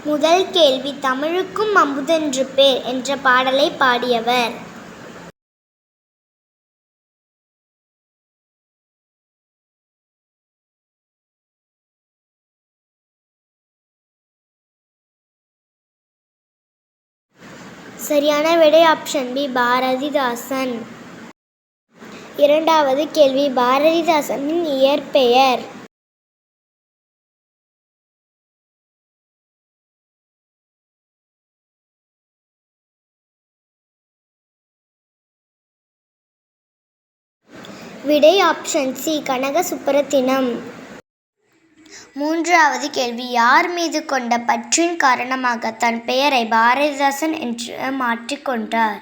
முதல் கேள்வி தமிழுக்கும் அமுதென்று பேர் என்ற பாடலை பாடியவர். சரியான விடை ஆப்ஷன் பி, பாரதிதாசன். இரண்டாவது கேள்வி பாரதிதாசனின் இயற்பெயர். விடை ஆப்ஷன் சி, கனக சுப்புரத்தினம். மூன்றாவது கேள்வி யார் மீது கொண்ட பற்றின் காரணமாக தன் பெயரை பாரதிதாசன் என்று மாற்றிக்கொண்டார்?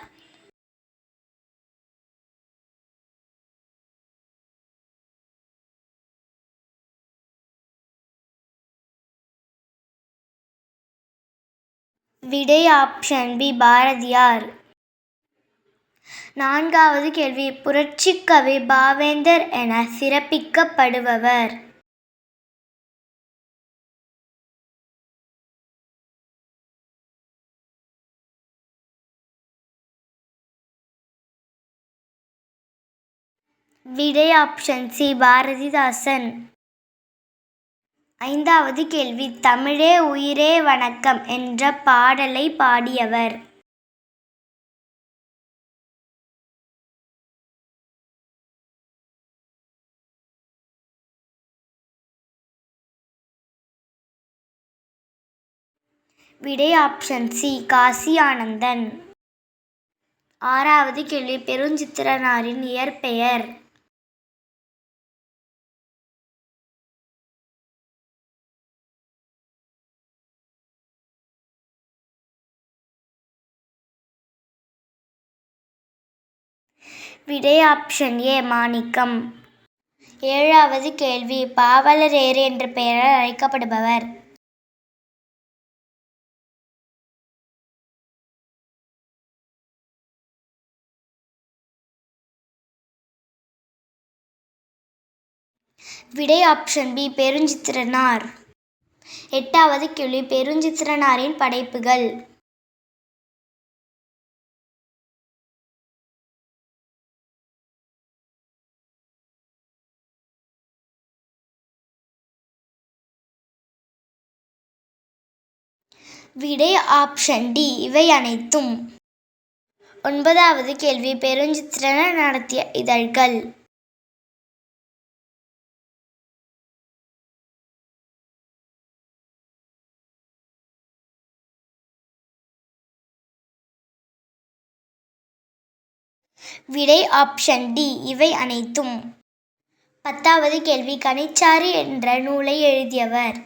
விடை ஆப்ஷன் பி, பாரதியார். நான்காவது கேள்வி புரட்சிக்கவி பாவேந்தர் என சிறப்பிக்கப்படுபவர். விடை ஆப்ஷன் சி, பாரதிதாசன். ஐந்தாவது கேள்வி தமிழே உயிரே வணக்கம் என்ற பாடலை பாடியவர். விடை ஆப்ஷன் சி, காசி ஆனந்தன். ஆறாவது கேள்வி பெருஞ்சித்திரனாரின் இயற்பெயர். விடை ஆப்ஷன் ஏ, மாணிக்கம். ஏழாவது கேள்வி பாவலரேறு என்ற பெயரால் அழைக்கப்படுபவர். விடை ஆப்ஷன் பி, பெருஞ்சித்திரனார். எட்டாவது கேள்வி பெருஞ்சித்திரனாரின் படைப்புகள். விடை ஆப்ஷன் டி, இவை அனைத்தும். ஒன்பதாவது கேள்வி பெருஞ்சித்திரனார் நடத்திய இதழ்கள். விடை ஆப்ஷன் டி, இவை அனைத்தும். பத்தாவது கேள்வி கனிச்சாறு என்ற நூலை எழுதியவர்.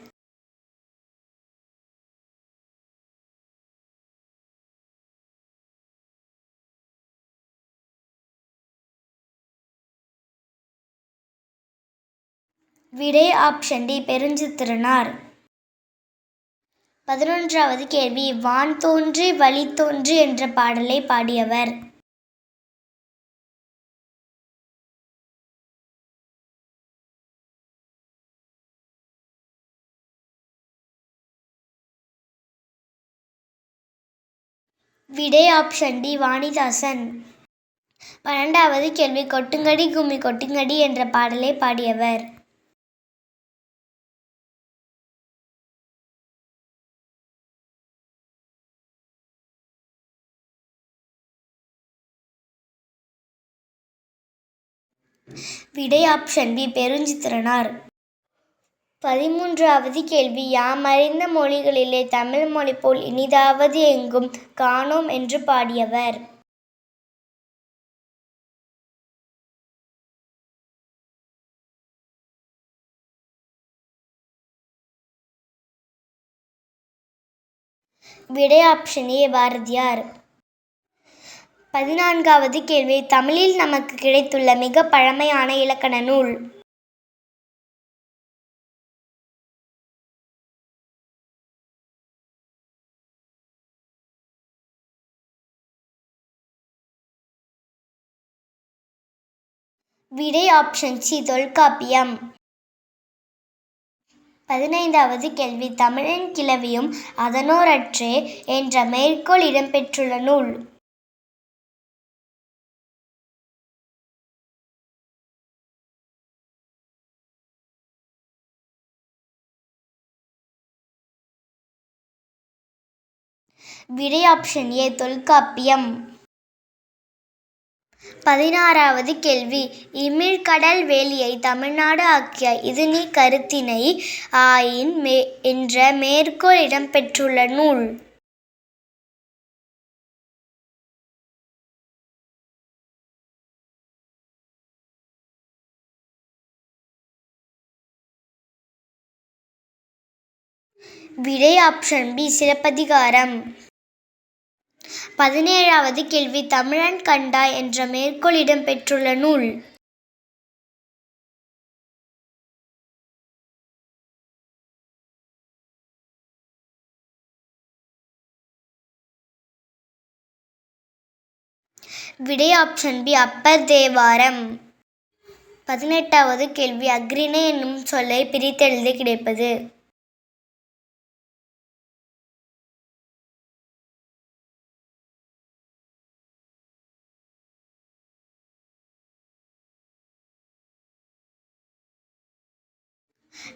விடை ஆப்ஷன் டி, பெருஞ்சித்திரனார். 11வது கேள்வி வான் தோன்றி வழி தோன்றி என்ற பாடலை பாடியவர். விடை ஆப்ஷன் டி, வாணிதாசன். 12வது கேள்வி கொட்டுங்கடி கும்மி கொட்டுங்கடி என்ற பாடலை பாடியவர். விடை ஆப்ஷன் பி, பெருஞ்சித்திரனார். 13வது கேள்வி யாமறிந்த மொழிகளிலே தமிழ் மொழி போல் இனிதாவது எங்கும் காணோம் என்று பாடியவர். விடை ஆப்ஷன் ஏ, பாரதியார். 14வது கேள்வி தமிழில் நமக்கு கிடைத்துள்ள மிக பழமையான இலக்கண நூல். விடை ஆப்ஷன் சி, தொல்காப்பியம். 15வது கேள்வி தமிழின் கிளவியும் அதனோரற்றே என்ற மேற்கோள் இடம்பெற்றுள்ள நூல். விடை ஆப்ஷன் ஏ தொல்காப்பியம். 16வது கேள்வி இமிழ்கடல் வேலியை தமிழ்நாடு ஆக்கிய இது நீ கருத்தினை ஆயின் என்ற மேற்கோள் இடம்பெற்றுள்ள நூல். விடை ஆப்ஷன் பி சிலப்பதிகாரம். 17வது கேள்வி தமிழன் கண்டாய் என்ற மேற்கோள் இடம்பெற்றுள்ள நூல். விடை ஆப்ஷன் பி அப்பர் தேவாரம். 18வது கேள்வி அஃறிணை என்னும் சொல்லை பிரித்தெழுத கிடைப்பது.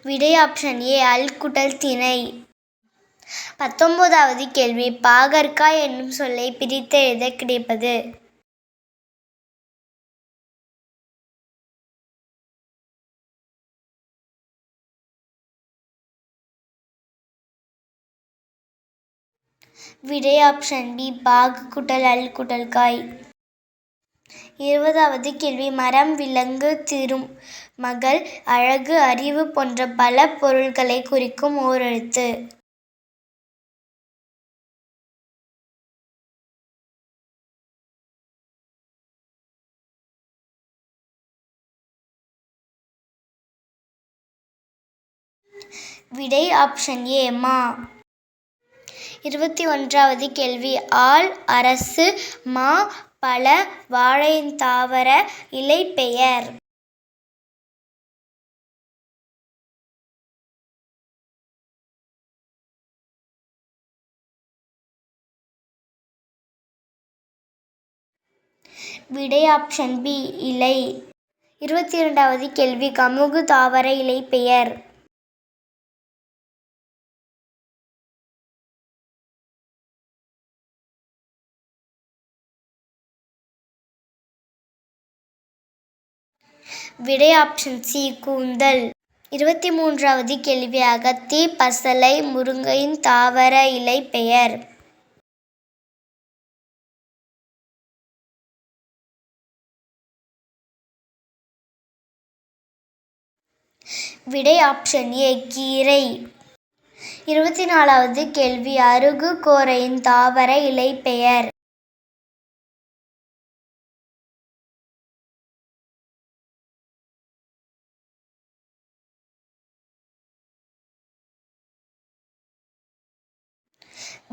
விடை ஆப்ஷன் ஏ அல் குடல் திணை. 19வது கேள்வி பாகற்காய் என்னும் சொல்லை பிரித்தெழுத கிடைப்பது. விடை ஆப்ஷன் பி பாகு குடல் அல் குடல்காய். 20வது கேள்வி மரம் விலங்கு திருமகள் அழகு அறிவு போன்ற பல பொருள்களை குறிக்கும் ஓரெழுத்து. விடை ஆப்ஷன் ஏ மா. 21வது கேள்வி ஆல் அரசு மா பல வாழைத்தாவர இலைப்பெயர். விடை ஆப்ஷன் பி இலை. 22வது கேள்வி கமுகு தாவர இலைப்பெயர். விடை ஆப்ஷன் சி கூந்தல். 23வது கேள்வி அகத்தி பசலை முருங்கையின் தாவர இலை பெயர். விடை ஆப்ஷன் ஏ கீரை. 24வது கேள்வி அருகு கோரையின் தாவர இலை பெயர்.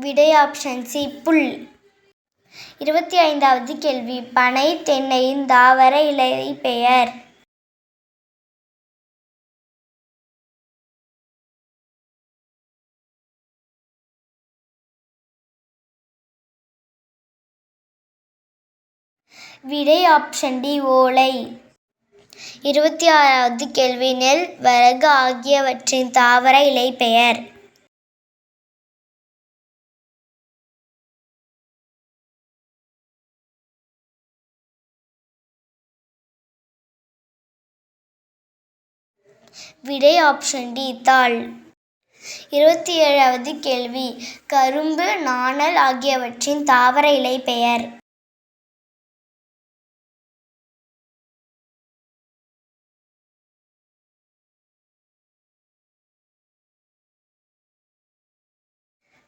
விடை ஆப்ஷன் சி புல். 25வது கேள்வி பனை தென்னையின் தாவர இலை பெயர். விடை ஆப்ஷன் டி ஓலை. 26வது கேள்வி நெல் வரகு ஆகியவற்றின் தாவர இலை பெயர். விடை ஆப்ஷன் டி தாள். 27வது கேள்வி கரும்பு நாணல் ஆகியவற்றின் தாவர இலை பெயர்.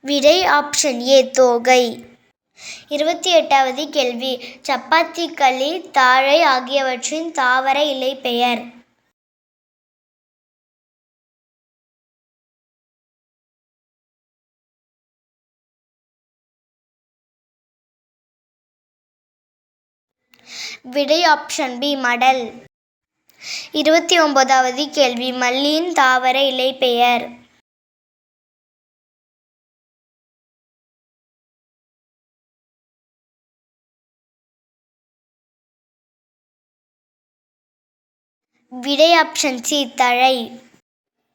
விடை ஆப்ஷன் ஏ தோகை. 28வது கேள்வி சப்பாத்தி களி தாழை ஆகியவற்றின் தாவர இலை பெயர். விடை ஆப்ஷன் பி மடல். 29வது கேள்வி மல்லியின் தாவர இலை பெயர். விடை ஆப்ஷன் சி தழை.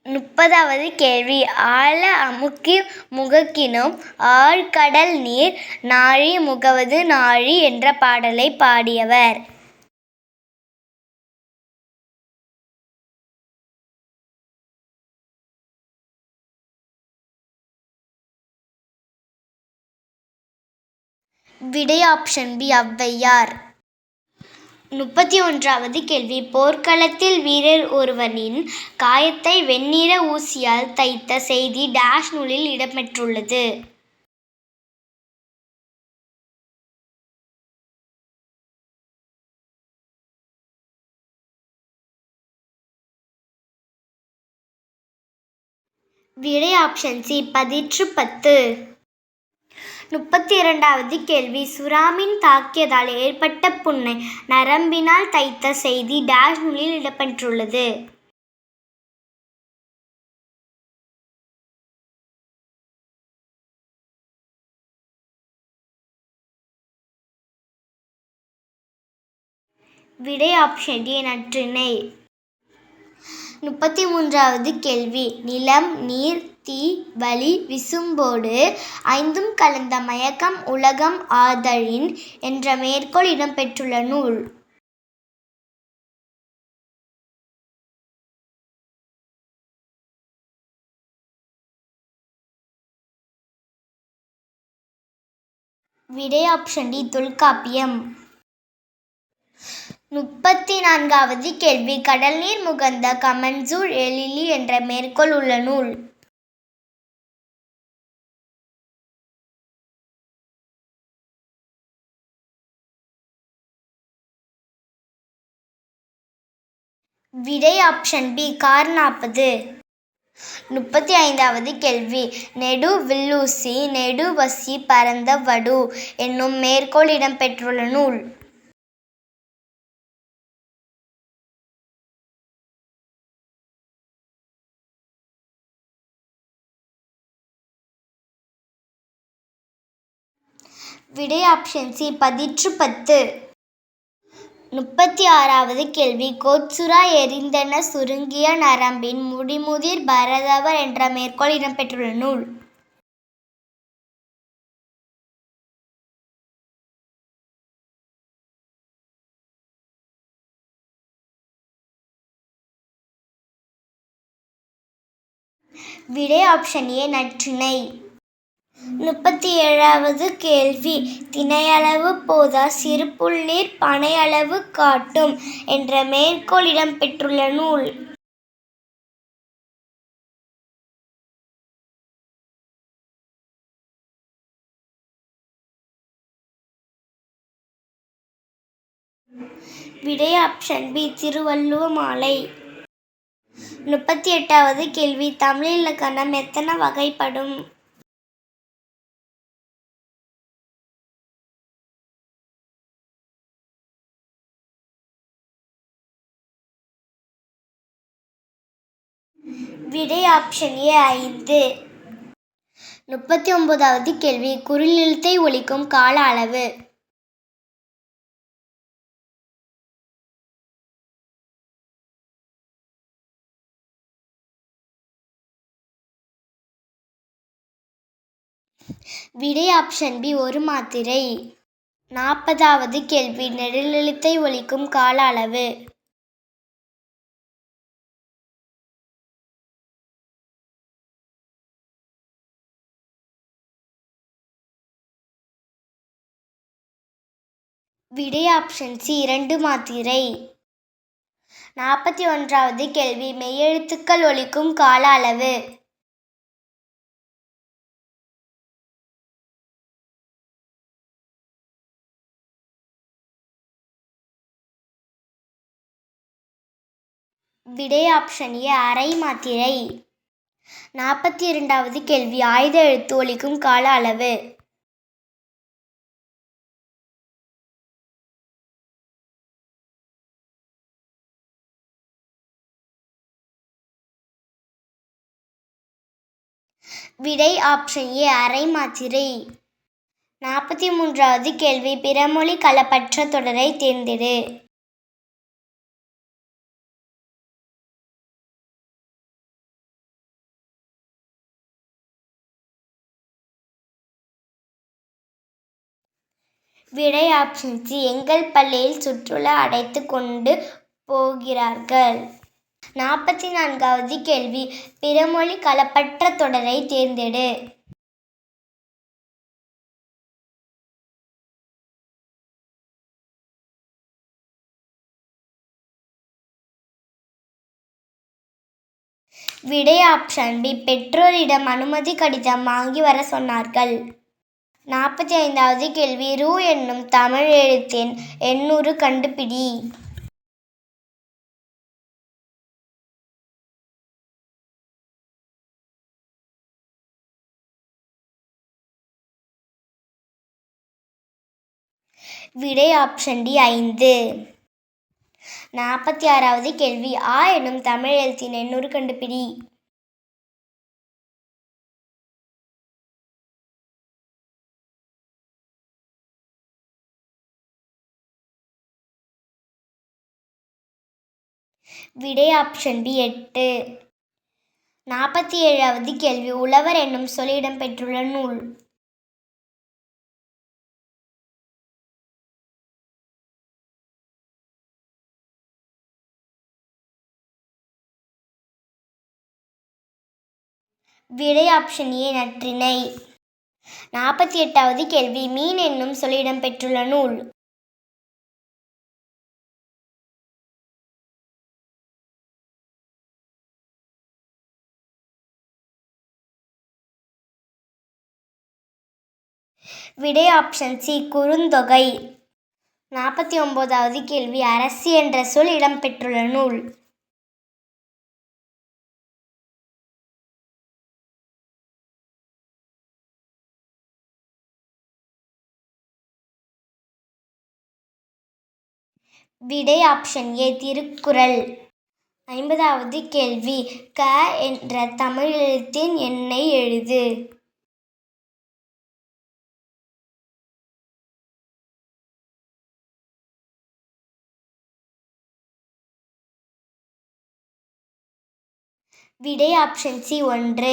30வது கேள்வி ஆழ அமுக்கி முகக்கினும் ஆழ்கடல் நீர் நாழி முகவது நாழி என்ற பாடலை பாடியவர். விடை ஆப்ஷன் பி ஔவையார். 31வது கேள்வி போர்க்களத்தில் வீரர் ஒருவனின் காயத்தை வெண்ணிற ஊசியால் தைத்த செய்தி டேஷ் நூலில் இடம்பெற்றுள்ளது. விடை ஆப்ஷன் சி பதிற்று 10. 32வது கேள்வி சுறாமீன் தாக்கியதால் ஏற்பட்ட புண்ணை நரம்பினால் தைத்த செய்தி டேஷ் நூலில் இடம்பெற்றுள்ளது. விடை ஆப்ஷன் ஏ நற்றிணை. 33வது கேள்வி நிலம் நீர் தீ வளி விசும்போடு ஐந்தும் கலந்த மயக்கம் உலகம் ஆதலின் என்ற மேற்கோள் இடம்பெற்றுள்ள நூல். விடை ஆப்ஷன் டி தொல்காப்பியம். 34வது கேள்வி கடல் நீர் முகந்த கமன்சூழ் எழிலி என்ற மேற்கோள் உள்ள நூல். விடை ஆப்ஷன் பி கார்40. 35வது கேள்வி நெடு வில்லூசி நெடுவசி பரந்த வடு என்னும் மேற்கோள் இடம்பெற்றுள்ள நூல். விடை ஆப்ஷன் சி பதிற்று 10. 36வது கேள்வி கோட்சுரா எரிந்தன சுருங்கிய நரம்பின் முடிமுதிர் பரதவர் என்ற மேற்கோள் இடம்பெற்றுள்ள நூல். விடை ஆப்ஷன் ஏ நற்றிணை. 37வது கேள்வி தினையளவு போதா சிறுபுள்ளீர் பனையளவு காட்டும் என்ற மேற்கோள் இடம்பெற்றுள்ள நூல். விடை ஆப்ஷன் பி திருவள்ளுவ மாலை. 38வது கேள்வி தமிழ் இலக்கணம் எத்தனை வகைப்படும். விடை ஆப்ஷன் ஏ 5. 39வது கேள்வி குறில் எழுத்தை ஒலிக்கும் கால அளவு. விடை ஆப்ஷன் பி ஒரு மாத்திரை. 40வது கேள்வி நெடிலெழுத்தை ஒலிக்கும் கால அளவு. விடை ஆப்ஷன் சி 2 மாத்திரை. 41வது கேள்வி மெய்யெழுத்துக்கள் ஒலிக்கும் கால அளவு. விடை ஆப்ஷன் ஏ அரை மாத்திரை. 42வது கேள்வி ஆயுத எழுத்து ஒலிக்கும் கால அளவு. விடை ஆப்ஷன் ஏ அரை மாத்திரை. 43வது கேள்வி பிறமொழி கலப்பற்ற தொடரை தேர்ந்தெடு. விடை ஆப்ஷன் சி எங்கள் பள்ளியில் சுற்றுலா அழைத்து கொண்டு போகிறார்கள். 44வது கேள்வி பிறமொழி கலப்பற்ற தொடரை தேர்ந்தெடு. விடை ஆப்ஷன் பி பெற்றோரிடம் அனுமதி கடிதம் வாங்கி வர சொன்னார்கள். 45வது கேள்வி ரு என்னும் தமிழ் எழுத்தின் எண்ணூறு கண்டுபிடி. விடை ஆப்ஷன் டி 5. 46வது கேள்வி ஆ என்னும் தமிழ் எழுத்தின் எண்ணூறு கண்டுபிடி. விடை ஆப்ஷன் பி 8. 47வது கேள்வி உழவர் என்னும் சொல் இடம்பெற்றுள்ள நூல். விடை ஆப்ஷன் ஏ நற்றிணை. 48வது கேள்வி மீன் என்னும் சொல் இடம்பெற்றுள்ள நூல். விடை ஆப்ஷன் சி குறுந்தொகை. 49வது கேள்வி அரசி என்ற சொல் இடம்பெற்றுள்ள நூல். விடை ஆப்ஷன் ஏ திருக்குறள். 50வது கேள்வி க என்ற தமிழ் எழுத்தின் எண்ணை எழுது. விடை ஆப்ஷன் சி 1.